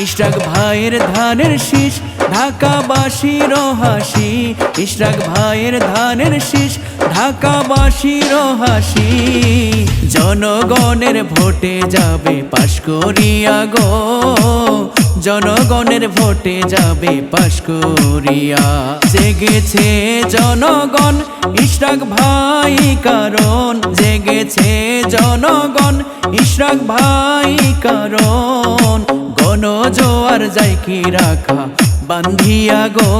ইশরাক ভাইয়ের ধানের শীষ ঢাকাবাসীর হাসি। ইশরাক ভাইয়ের ধানের শীষ ঢাকাবাসীর হাসি। জনগণের ভোটে যাবে পাশ করিয়া গো, জনগণের ভোটে যাবে পাশ করিয়া। জেগেছে জনগণ ইশরাক ভাই কারণ, জেগেছে জনগণ ইশরাক ভাই কারণ। গণজোয়ার যাই কি রাখা বান্ধিয়া গো,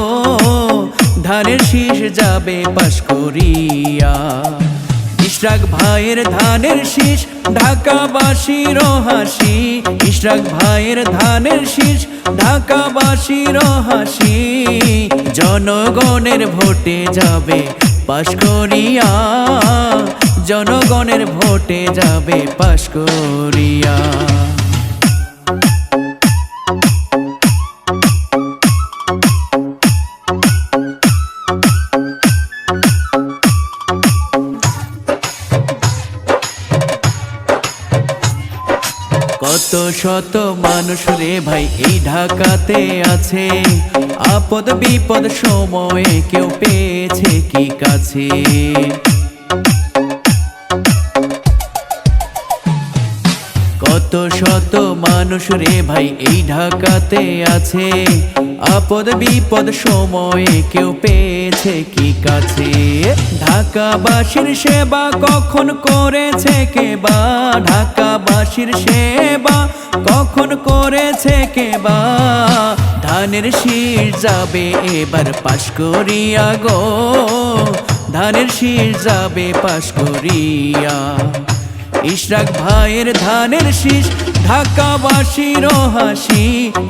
ধানের শীষ যাবে পাশ করিয়া। ইশরাক ভাইয়ের ধানের শীষ ঢাকাবাসীর হাসি। ইশরাক ভাইয়ের ধানের শীষ ঢাকাবাসীর হাসি। জনগণের ভোটে যাবে পাশ করিয়া, জনগণের ভোটে যাবে পাশ করিয়া। কত শত মানুষ রে ভাই এই ঢাকাতে আছে, আপদ বিপদ সময়ে কেউ পেয়েছে কি কাছে। কত শত মানুষ রে ভাই এই ঢাকাতে আছে, আপদ বিপদ সময়ে কেউ পেয়েছে কি কাছে। ঢাকাবাসীর সেবা কখন করেছে কেবা, ঢাকাবাসীর সেবা কখন করেছে কেবা। ধানের শীষ যাবে এবার পাশ করিয়া গো, ধানের শীষ যাবে পাশ করিয়া। ইশরাক ভাইয়ের ধানের শীষ ঢাকাবাসীর হাসি।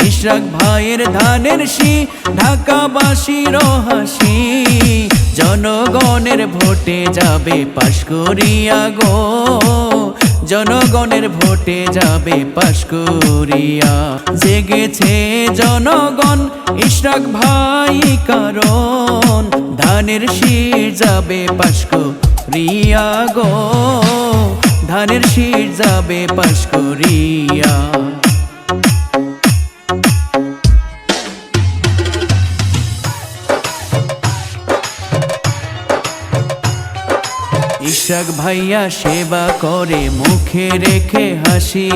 ইশরাক ভাইয়ের ধানের শীষ ঢাকাবাসীর হাসি। জনগণের ভোটে যাবে পাশ করিয়া গো, জনগণের ভোটে যাবে পাশ করিয়া। জেগেছে জনগণ ইশরাক ভাই কারণ, ধানের শীষ যাবে পাশ করিয়া গো, ধানের শীষ যাবে পাশ করিয়া। ইশরাক ভাইয়া সেবা করে মুখে রেখে হাসি।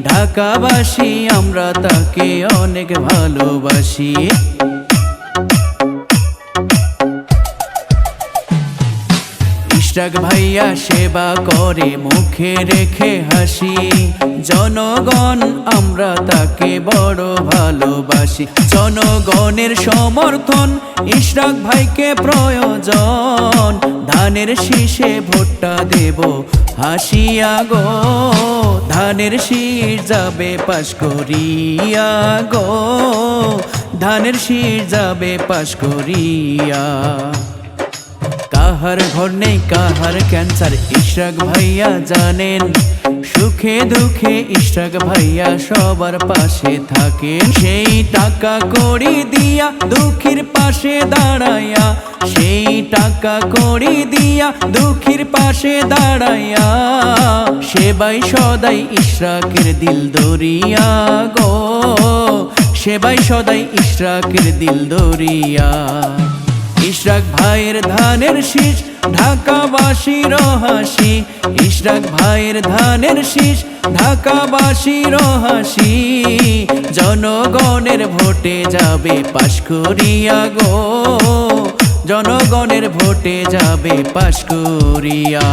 ঢাকাবাসী আমরা তাকে অনেক ভালোবাসি। ইশরাক ভাইয়া সেবা করে মুখে রেখে হাসি। জনগণ আমরা তাকে বড় ভালোবাসি। জনগণের সমর্থন ইশরাক ভাইকে প্রয়োজন, ধানের শীষে ভোটটা দেব হাসিয়া গো, ধানের শীষ যাবে পাশ করিয়া গো, ধানের শীষ যাবে পাশ করিয়া। কাহার ঘর নেই কাহার ক্যান্সার ইশরাক ভাইয়া জানেন, সুখে দুঃখে ইশরাক ভাইয়া সবার পাশে থাকেন। সেই টাকা কড়ি দিয়া দুঃখীর পাশে দাঁড়াইয়া, সেই টাকা কড়ি দিয়া দুঃখীর পাশে দাঁড়াইয়া। সেবাই সদাই ইশরাকের দিল দরিয়া গো, সেবাই সদাই ইশরাকের দিল দরিয়া। ইশরাক ভাইয়ের ধানের শীষ ঢাকাবাসীর হাসি। ইশরাক ভাইয়ের ধানের শীষ ঢাকাবাসীর হাসি। জনগণের ভোটে যাবে পাশ করিয়া গো, জনগণের ভোটে যাবে পাশ করিয়া।